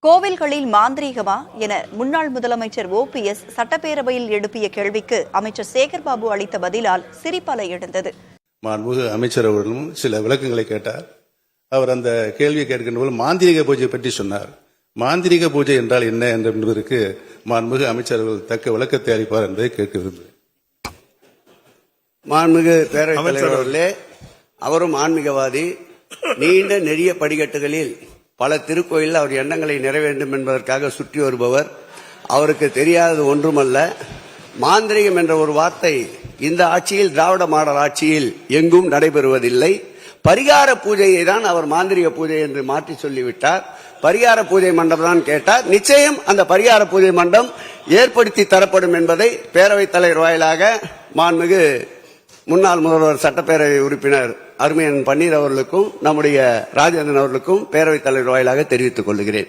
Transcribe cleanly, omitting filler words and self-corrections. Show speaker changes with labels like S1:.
S1: கோவில்களில் மாந்திரீகமா என முன்னாள் முதலமைச்சர் OPS சட்டப்பேரவையில் எழுப்பிய கேள்விக்கு அமைச்சர் சேகர்பாபு அளித்த பதிலால் சிரிப்பலை எழுந்தது.
S2: மாண்புமிகு அமைச்சர் அவர்களும் சில விளக்கங்களை கேட்டார். அவர் அந்த கேள்வியை கேட்கின்ற போது மாந்திரிக பூஜை பற்றி சொன்னார். மாந்திரிக பூஜை என்றால் என்ன என்பதற்கு மாண்புமிகு அமைச்சர் அவர்கள் தக்க விளக்கத்தை அளிப்பார் என்பதை கேட்கிறது.
S3: மாண்புமிகு பேரவைத் தலைவர் அவர்களே, அவரும் ஆன்மீகவாதி. நீண்ட நெறிய படிக்கட்டுகளில் பல திருக்கோயிலில் அவர் எண்ணங்களை நிறைவேற்றும் என்பதற்காக சுற்றி வருபவர். அவருக்கு தெரியாதது ஒன்றுமல்ல. மாந்திரிகம் என்ற ஒரு வார்த்தை இந்த ஆட்சியில், திராவிட மாடல் ஆட்சியில் எங்கும் நடைபெறுவதில்லை. பரிகார பூஜையை தான் அவர் மாந்திரிக பூஜை என்று மாற்றி சொல்லிவிட்டார். பரிகார பூஜை மண்டபம் தான் கேட்டார். நிச்சயம் அந்த பரிகார பூஜை மண்டபம் ஏற்படுத்தி தரப்படும் என்பதை பேரவைத் தலைவர் வாயிலாக மாண்புமிகு முன்னாள் முதல்வர் சட்டப்பேரவை உறுப்பினர் அருமையன் பன்னீர் அவர்களுக்கும் நம்முடைய ராஜேந்திரன் அவர்களுக்கும் பேரவைத் தலைவர் வாயிலாக தெரிவித்துக் கொள்கிறேன்.